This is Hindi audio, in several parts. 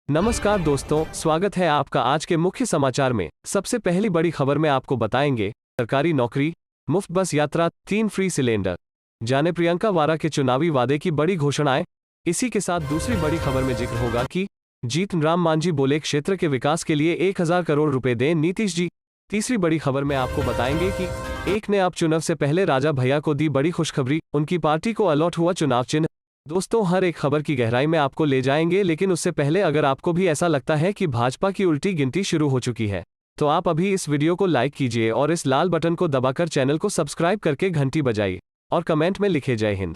नमस्कार दोस्तों, स्वागत है आपका आज के मुख्य समाचार में। सबसे पहली बड़ी खबर में आपको बताएंगे, सरकारी नौकरी, मुफ्त बस यात्रा, 3 फ्री सिलेंडर। जाने प्रियंका वारा के चुनावी वादे की बड़ी घोषणाएं। इसी के साथ दूसरी बड़ी खबर में जिक्र होगा कि जीतन राम मांझी बोले क्षेत्र के विकास के लिए 1000 करोड़ रुपए दें नीतीश जी। तीसरी बड़ी खबर में आपको बताएंगे कि एक ने अब चुनाव से पहले राजा भैया को दी बड़ी खुशखबरी, उनकी पार्टी को अलॉट हुआ चुनाव चिन्ह। दोस्तों, हर एक खबर की गहराई में आपको ले जाएंगे, लेकिन उससे पहले अगर आपको भी ऐसा लगता है कि भाजपा की उल्टी गिनती शुरू हो चुकी है, तो आप अभी इस वीडियो को लाइक कीजिए और इस लाल बटन को दबाकर चैनल को सब्सक्राइब करके घंटी बजाइए और कमेंट में लिखे जय हिंद।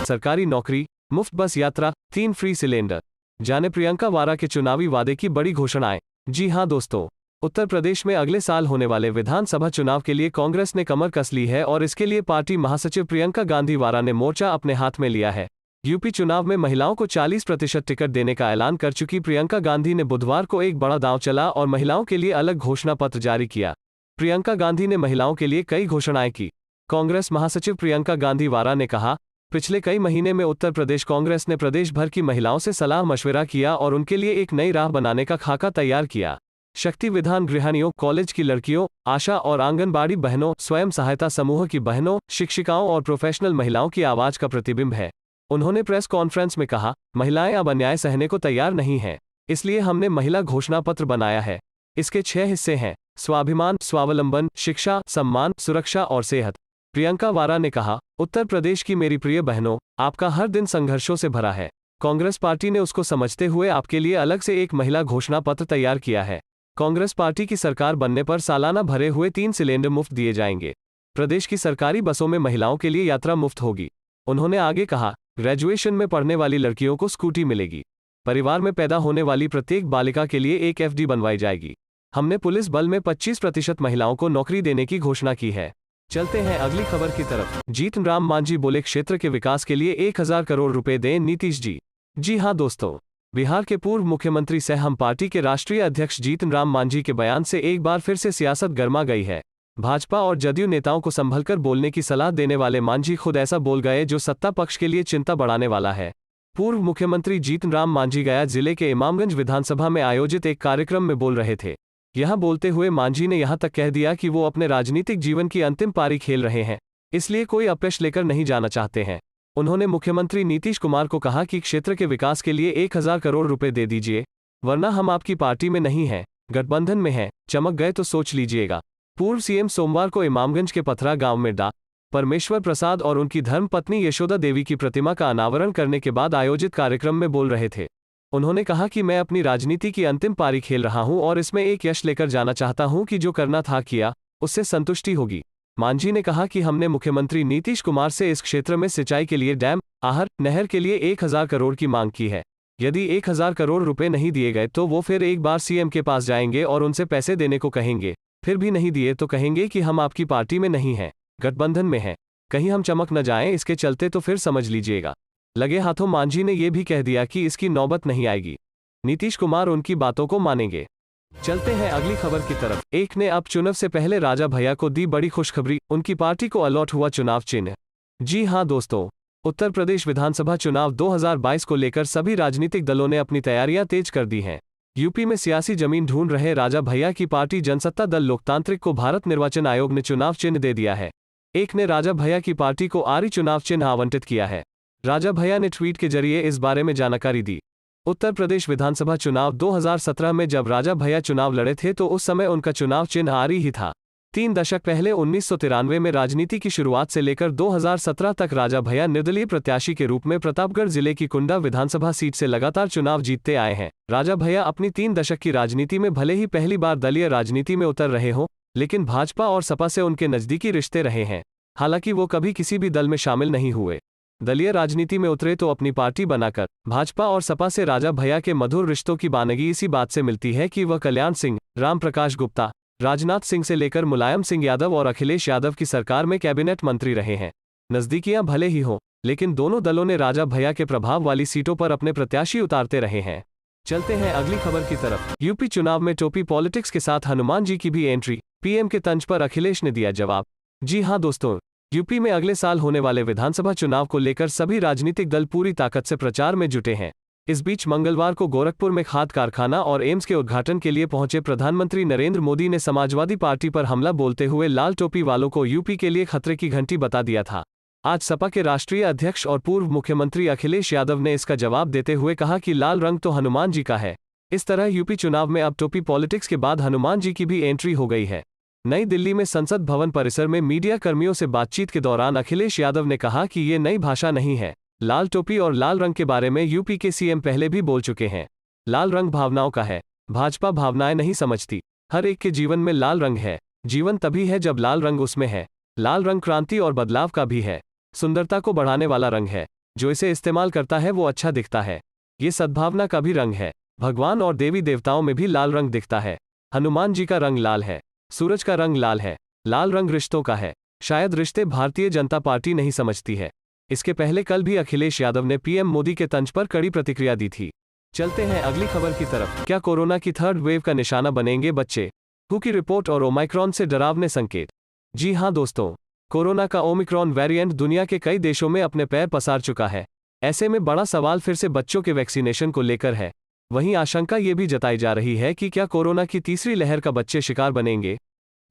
सरकारी नौकरी, मुफ्त बस यात्रा, 3 फ्री सिलेंडर। जाने प्रियंका वारा के चुनावी वादे की बड़ी घोषणाएं। जी हां दोस्तों, उत्तर प्रदेश में अगले साल होने वाले विधानसभा चुनाव के लिए कांग्रेस ने कमर कस ली है और इसके लिए पार्टी महासचिव प्रियंका गांधी वारा ने मोर्चा अपने हाथ में लिया है। यूपी चुनाव में महिलाओं को 40% टिकट देने का ऐलान कर चुकी प्रियंका गांधी ने बुधवार को एक बड़ा दांव चला और महिलाओं के लिए अलग घोषणा पत्र जारी किया। प्रियंका गांधी ने महिलाओं के लिए कई घोषणाएं की। कांग्रेस महासचिव प्रियंका गांधी वारा ने कहा, पिछले कई महीने में उत्तर प्रदेश कांग्रेस ने प्रदेश भर की महिलाओं से सलाह मशविरा किया और उनके लिए एक नई राह बनाने का खाका तैयार किया। शक्ति विधान गृहिणियों, कॉलेज की लड़कियों, आशा और आंगनबाड़ी बहनों, स्वयं सहायता समूह की बहनों, शिक्षिकाओं और प्रोफेशनल महिलाओं की आवाज का प्रतिबिंब है। उन्होंने प्रेस कॉन्फ्रेंस में कहा, महिलाएं अब अन्याय सहने को तैयार नहीं हैं, इसलिए हमने महिला घोषणा पत्र बनाया है। इसके 6 हिस्से हैं: स्वाभिमान, स्वावलंबन, शिक्षा, सम्मान, सुरक्षा और सेहत। प्रियंका वारा ने कहा, उत्तर प्रदेश की मेरी प्रिय बहनों, आपका हर दिन संघर्षों से भरा है। कांग्रेस पार्टी ने उसको समझते हुए आपके लिए अलग से एक महिला घोषणा पत्र तैयार किया है। कांग्रेस पार्टी की सरकार बनने पर सालाना भरे हुए 3 सिलेंडर मुफ्त दिए जाएंगे। प्रदेश की सरकारी बसों में महिलाओं के लिए यात्रा मुफ्त होगी। उन्होंने आगे कहा, ग्रेजुएशन में पढ़ने वाली लड़कियों को स्कूटी मिलेगी। परिवार में पैदा होने वाली प्रत्येक बालिका के लिए एक एफडी बनवाई जाएगी। हमने पुलिस बल में 25% महिलाओं को नौकरी देने की घोषणा की है। चलते हैं अगली खबर की तरफ। जीतन राम मांझी बोले क्षेत्र के विकास के लिए 1000 करोड़ रुपए दें नीतीश जी। जी हां दोस्तों, बिहार के पूर्व मुख्यमंत्री सह हम पार्टी के राष्ट्रीय अध्यक्ष जीतन राम मांझी के बयान से एक बार फिर से सियासत गर्मा गई है। भाजपा और जदयू नेताओं को संभलकर बोलने की सलाह देने वाले मांझी खुद ऐसा बोल गए जो सत्ता पक्ष के लिए चिंता बढ़ाने वाला है। पूर्व मुख्यमंत्री जीतन राम मांझी गया जिले के इमामगंज विधानसभा में आयोजित एक कार्यक्रम में बोल रहे थे। यहां बोलते हुए मांझी ने यहां तक कह दिया कि वो अपने राजनीतिक जीवन की अंतिम पारी खेल रहे हैं, इसलिए कोई अपयश लेकर नहीं जाना चाहते हैं। उन्होंने मुख्यमंत्री नीतीश कुमार को कहा कि क्षेत्र के विकास के लिए 1000 करोड़ रुपए दे दीजिए, वरना हम आपकी पार्टी में नहीं हैं, गठबंधन में हैं, चमक गए तो सोच लीजिएगा। पूर्व सीएम सोमवार को इमामगंज के पथरा गांव में डा. परमेश्वर प्रसाद और उनकी धर्मपत्नी यशोदा देवी की प्रतिमा का अनावरण करने के बाद आयोजित कार्यक्रम में बोल रहे थे। उन्होंने कहा कि मैं अपनी राजनीति की अंतिम पारी खेल रहा हूं और इसमें एक यश लेकर जाना चाहता हूं कि जो करना था किया, उससे संतुष्टि होगी। मांझी ने कहा कि हमने मुख्यमंत्री नीतीश कुमार से इस क्षेत्र में सिंचाई के लिए डैम, आहर, नहर के लिए 1000 करोड़ की मांग की है। यदि 1000 करोड़ रुपए नहीं दिए गए तो वो फिर एक बार सीएम के पास जाएंगे और उनसे पैसे देने को कहेंगे। फिर भी नहीं दिए तो कहेंगे कि हम आपकी पार्टी में नहीं हैं, गठबंधन में हैं, कहीं हम चमक न जाएं इसके चलते, तो फिर समझ लीजिएगा। लगे हाथों मांझी ने यह भी कह दिया कि इसकी नौबत नहीं आएगी, नीतीश कुमार उनकी बातों को मानेंगे। चलते हैं अगली खबर की तरफ। एक ने अब चुनाव से पहले राजा भैया को दी बड़ी खुशखबरी, उनकी पार्टी को अलॉट हुआ चुनाव चिन्ह। जी हां दोस्तों, उत्तर प्रदेश विधानसभा चुनाव 2022 को लेकर सभी राजनीतिक दलों ने अपनी तैयारियां तेज कर दी हैं। यूपी में सियासी जमीन ढूंढ रहे राजा भैया की पार्टी जनसत्ता दल लोकतांत्रिक को भारत निर्वाचन आयोग ने चुनाव चिन्ह दे दिया है। एक ने राजा भैया की पार्टी को आरी चुनाव चिन्ह आवंटित किया है। राजा भैया ने ट्वीट के जरिए इस बारे में जानकारी दी। उत्तर प्रदेश विधानसभा चुनाव 2017 में जब राजा भैया चुनाव लड़े थे तो उस समय उनका चुनाव चिन्ह आरी ही था। 3 दशक पहले 1993 में राजनीति की शुरुआत से लेकर 2017 तक राजा भैया निर्दलीय प्रत्याशी के रूप में प्रतापगढ़ जिले की कुंडा विधानसभा सीट से लगातार चुनाव जीतते आए हैं। राजा भैया अपनी 3 दशक की राजनीति में भले ही पहली बार दलीय राजनीति में उतर रहे हों, लेकिन भाजपा और सपा से उनके नजदीकी रिश्ते रहे हैं। हालांकि वो कभी किसी भी दल में शामिल नहीं हुए। दलीय राजनीति में उतरे तो अपनी पार्टी बनाकर। भाजपा और सपा से राजा भैया के मधुर रिश्तों की बानगी इसी बात से मिलती है कि वह कल्याण सिंह, राम प्रकाश गुप्ता, राजनाथ सिंह से लेकर मुलायम सिंह यादव और अखिलेश यादव की सरकार में कैबिनेट मंत्री रहे हैं। नजदीकियां भले ही हों, लेकिन दोनों दलों ने राजा भैया के प्रभाव वाली सीटों पर अपने प्रत्याशी उतारते रहे हैं। चलते हैं अगली खबर की तरफ। यूपी चुनाव में टोपी पॉलिटिक्स के साथ हनुमान जी की भी एंट्री, पीएम के तंज पर अखिलेश ने दिया जवाब। जी हां दोस्तों, यूपी में अगले साल होने वाले विधानसभा चुनाव को लेकर सभी राजनीतिक दल पूरी ताकत से प्रचार में जुटे हैं। इस बीच मंगलवार को गोरखपुर में खाद कारखाना और एम्स के उद्घाटन के लिए पहुंचे प्रधानमंत्री नरेंद्र मोदी ने समाजवादी पार्टी पर हमला बोलते हुए लाल टोपी वालों को यूपी के लिए खतरे की घंटी बता दिया था। आज सपा के राष्ट्रीय अध्यक्ष और पूर्व मुख्यमंत्री अखिलेश यादव ने इसका जवाब देते हुए कहा कि लाल रंग तो हनुमान जी का है। इस तरह यूपी चुनाव में अब टोपी पॉलिटिक्स के बाद हनुमान जी की भी एंट्री हो गई है। नई दिल्ली में संसद भवन परिसर में मीडिया कर्मियों से बातचीत के दौरान अखिलेश यादव ने कहा कि ये नई भाषा नहीं है। लाल टोपी और लाल रंग के बारे में यूपी के सीएम पहले भी बोल चुके हैं। लाल रंग भावनाओं का है। भाजपा भावनाएं नहीं समझती। हर एक के जीवन में लाल रंग है। जीवन तभी है जब लाल रंग उसमें है। लाल रंग क्रांति और बदलाव का भी है। सुंदरता को बढ़ाने वाला रंग है। जो इसे इस्तेमाल करता है वो अच्छा दिखता है। ये सद्भावना का भी रंग है। भगवान और देवी देवताओं में भी लाल रंग दिखता है। हनुमान जी का रंग लाल है। सूरज का रंग लाल है। लाल रंग रिश्तों का है। शायद रिश्ते भारतीय जनता पार्टी नहीं समझती है। इसके पहले कल भी अखिलेश यादव ने पीएम मोदी के तंज पर कड़ी प्रतिक्रिया दी थी। चलते हैं अगली खबर की तरफ। क्या कोरोना की थर्ड वेव का निशाना बनेंगे बच्चे? WHO की रिपोर्ट और ओमाइक्रॉन से डरावने संकेत। जी हां दोस्तों, कोरोना का ओमिक्रॉन वेरिएंट दुनिया के कई देशों में अपने पैर पसार चुका है। ऐसे में बड़ा सवाल फिर से बच्चों के वैक्सीनेशन को लेकर है। वहीं आशंका ये भी जताई जा रही है कि क्या कोरोना की तीसरी लहर का बच्चे शिकार बनेंगे।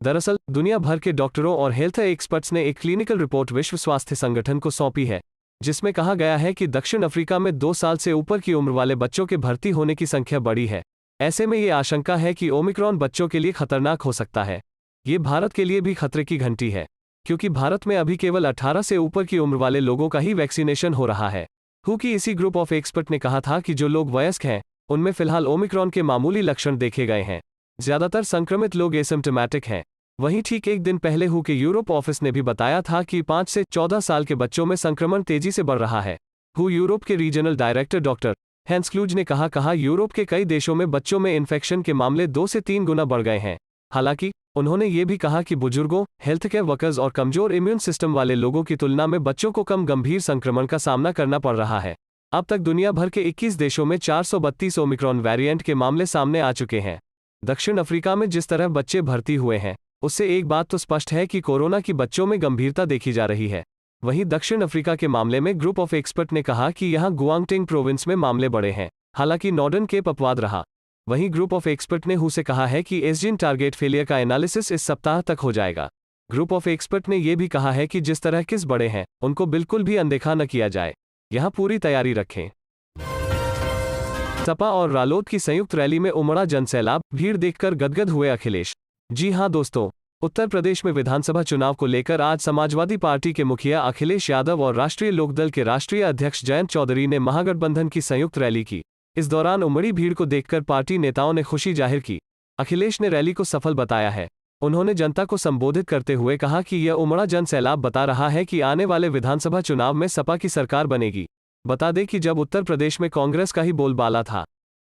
दरअसल दुनिया भर के डॉक्टरों और हेल्थ एक्सपर्ट्स ने एक क्लिनिकल रिपोर्ट विश्व स्वास्थ्य संगठन को सौंपी है, जिसमें कहा गया है कि दक्षिण अफ्रीका में 2 साल से ऊपर की उम्र वाले बच्चों के भर्ती होने की संख्या बढ़ी है। ऐसे में ये आशंका है कि ओमिक्रॉन बच्चों के लिए खतरनाक हो सकता है। ये भारत के लिए भी खतरे की घंटी है, क्योंकि भारत में अभी केवल 18 से ऊपर की उम्र वाले लोगों का ही वैक्सीनेशन हो रहा है। WHO की इसी ग्रुप ऑफ एक्सपर्ट ने कहा था कि जो लोग वयस्क हैं उनमें फिलहाल ओमिक्रॉन के मामूली लक्षण देखे गए हैं। ज्यादातर संक्रमित लोग एसिम्प्टोमेटिक हैं। वहीं ठीक एक दिन पहले WHO के यूरोप ऑफिस ने भी बताया था कि 5 से 14 साल के बच्चों में संक्रमण तेजी से बढ़ रहा है। WHO यूरोप के regional director doctor Hans Kluge ने कहा यूरोप के कई देशों में बच्चों में इन्फेक्शन के मामले 2 से 3 गुना बढ़ गए हैं। हालांकि उन्होंने ये भी कहा कि बुजुर्गों, हेल्थ केयर वर्कर्स और कमजोर इम्यून सिस्टम वाले लोगों की तुलना में बच्चों को कम गंभीर संक्रमण का सामना करना पड़ रहा है। अब तक दुनिया भर के 21 देशों में 432 ओमिक्रॉन वेरिएंट के मामले सामने आ चुके हैं। दक्षिण अफ्रीका में जिस तरह बच्चे भर्ती हुए हैं, उससे एक बात तो स्पष्ट है कि कोरोना की बच्चों में गंभीरता देखी जा रही है। वहीं दक्षिण अफ्रीका के मामले में ग्रुप ऑफ एक्सपर्ट ने कहा कि यहां गुआंगटिंग प्रोविंस में मामले बढ़े हैं, हालांकि नॉर्दर्न केप अपवाद रहा। वहीं ग्रुप ऑफ एक्सपर्ट ने WHO से कहा है कि एसजीन टारगेट फेलियर का एनालिसिस इस सप्ताह तक हो जाएगा। ग्रुप ऑफ एक्सपर्ट ने यह भी कहा है कि जिस तरह केस बढ़े हैं उनको बिल्कुल भी अनदेखा न किया जाए। यहां पूरी तैयारी रखें। सपा और रालोद की संयुक्त रैली में उमड़ा जनसैलाब, भीड़ देखकर गदगद हुए अखिलेश। जी हां दोस्तों, उत्तर प्रदेश में विधानसभा चुनाव को लेकर आज समाजवादी पार्टी के मुखिया अखिलेश यादव और राष्ट्रीय लोकदल के राष्ट्रीय अध्यक्ष जयंत चौधरी ने महागठबंधन की संयुक्त रैली की। इस दौरान उमड़ी भीड़ को देखकर पार्टी नेताओं ने खुशी जाहिर की। अखिलेश ने रैली को सफल बताया है। उन्होंने जनता को संबोधित करते हुए कहा कि यह उमड़ा जनसैलाब बता रहा है कि आने वाले विधानसभा चुनाव में सपा की सरकार बनेगी। बता दें कि जब उत्तर प्रदेश में कांग्रेस का ही बोलबाला था,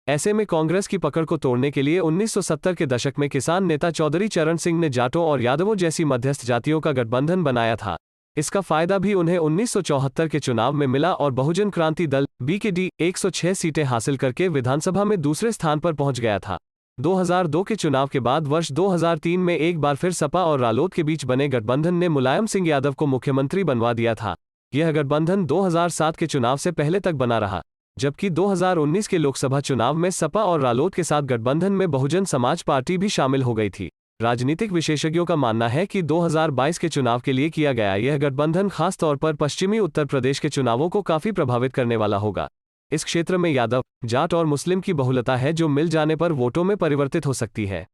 ऐसे में कांग्रेस की पकड़ को तोड़ने के लिए 1970 के दशक में किसान नेता चौधरी चरण सिंह ने जाटों और यादवों जैसी मध्यस्थ जातियों का गठबंधन बनाया था। इसका फायदा भी उन्हें 1974 के चुनाव में मिला और बहुजन क्रांति दल BKD 106 सीटें हासिल करके विधानसभा में दूसरे स्थान पर पहुंच गया था। 2002 के चुनाव के बाद वर्ष 2003 में एक बार फिर सपा और रालोद के बीच बने गठबंधन ने मुलायम सिंह यादव को मुख्यमंत्री बनवा दिया था। यह गठबंधन 2007 के चुनाव से पहले तक बना रहा, जबकि 2019 के लोकसभा चुनाव में सपा और रालोद के साथ गठबंधन में बहुजन समाज पार्टी भी शामिल हो गई थी। राजनीतिक विशेषज्ञों का मानना है कि 2022 के चुनाव के लिए किया गया यह गठबंधन खास तौर पर पश्चिमी उत्तर प्रदेश के चुनावों को काफी प्रभावित करने वाला होगा। इस क्षेत्र में यादव, जाट और मुस्लिम की बहुलता है जो मिल जाने पर वोटों में परिवर्तित हो सकती है।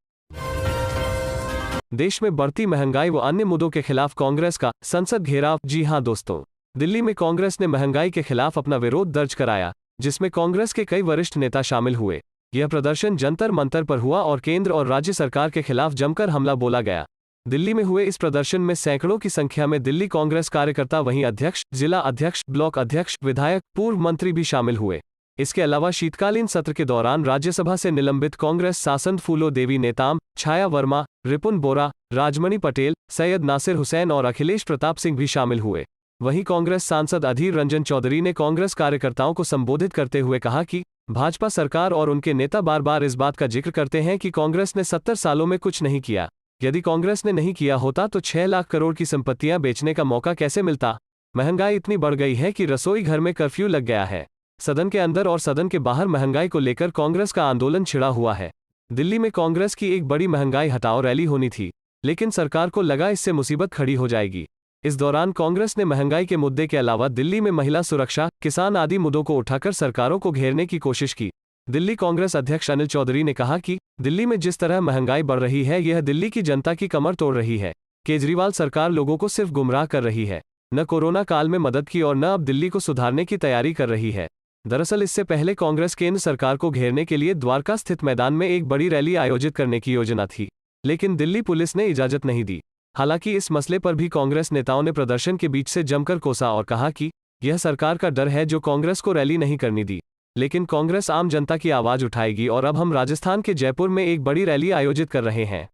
देश में बढ़ती महंगाई व अन्य मुद्दों के खिलाफ कांग्रेस का संसद घेराव। जी हां दोस्तों, दिल्ली में कांग्रेस ने महंगाई के खिलाफ अपना विरोध दर्ज कराया, जिसमें कांग्रेस के कई वरिष्ठ नेता शामिल हुए। यह प्रदर्शन जंतर मंतर पर हुआ और केंद्र और राज्य सरकार के खिलाफ जमकर हमला बोला गया। दिल्ली में हुए इस प्रदर्शन में सैकड़ों की संख्या में दिल्ली कांग्रेस कार्यकर्ता, वहीं अध्यक्ष, जिला अध्यक्ष, ब्लॉक अध्यक्ष, विधायक, पूर्व मंत्री भी शामिल हुए। इसके अलावा शीतकालीन सत्र के दौरान राज्यसभा से निलंबित कांग्रेस सांसद फूलो देवी नेताम, छाया वर्मा, रिपुन बोरा, राजमणि पटेल, सैयद नासिर हुसैन और अखिलेश प्रताप सिंह भी शामिल हुए। वहीं कांग्रेस सांसद अधीर रंजन चौधरी ने कांग्रेस कार्यकर्ताओं को संबोधित करते हुए कहा कि भाजपा सरकार और उनके नेता बार बार इस बात का जिक्र करते हैं कि कांग्रेस ने 70 सालों में कुछ नहीं किया। यदि कांग्रेस ने नहीं किया होता तो 6 लाख करोड़ की संपत्तियां बेचने का मौका कैसे मिलता। महंगाई इतनी बढ़ गई है कि रसोई घर में कर्फ्यू लग गया है। सदन के अंदर और सदन के बाहर महंगाई को लेकर कांग्रेस का आंदोलन छिड़ा हुआ है। दिल्ली में कांग्रेस की एक बड़ी महंगाई हटाओ रैली होनी थी, लेकिन सरकार को लगा इससे मुसीबत खड़ी हो जाएगी। इस दौरान कांग्रेस ने महंगाई के मुद्दे के अलावा दिल्ली में महिला सुरक्षा, किसान आदि मुद्दों को उठाकर सरकारों को घेरने की कोशिश की। दिल्ली कांग्रेस अध्यक्ष अनिल चौधरी ने कहा कि दिल्ली में जिस तरह महंगाई बढ़ रही है, यह दिल्ली की जनता की कमर तोड़ रही है। केजरीवाल सरकार लोगों को सिर्फ गुमराह कर रही है, न कोरोना काल में मदद की और न अब दिल्ली को सुधारने की तैयारी कर रही है। दरअसल इससे पहले कांग्रेस केंद्र सरकार को घेरने के लिए द्वारका स्थित मैदान में एक बड़ी रैली आयोजित करने की योजना थी, लेकिन दिल्ली पुलिस ने इजाजत नहीं दी। हालांकि इस मसले पर भी कांग्रेस नेताओं ने प्रदर्शन के बीच से जमकर कोसा और कहा कि यह सरकार का डर है जो कांग्रेस को रैली नहीं करनी दी, लेकिन कांग्रेस आम जनता की आवाज उठाएगी और अब हम राजस्थान के जयपुर में एक बड़ी रैली आयोजित कर रहे हैं।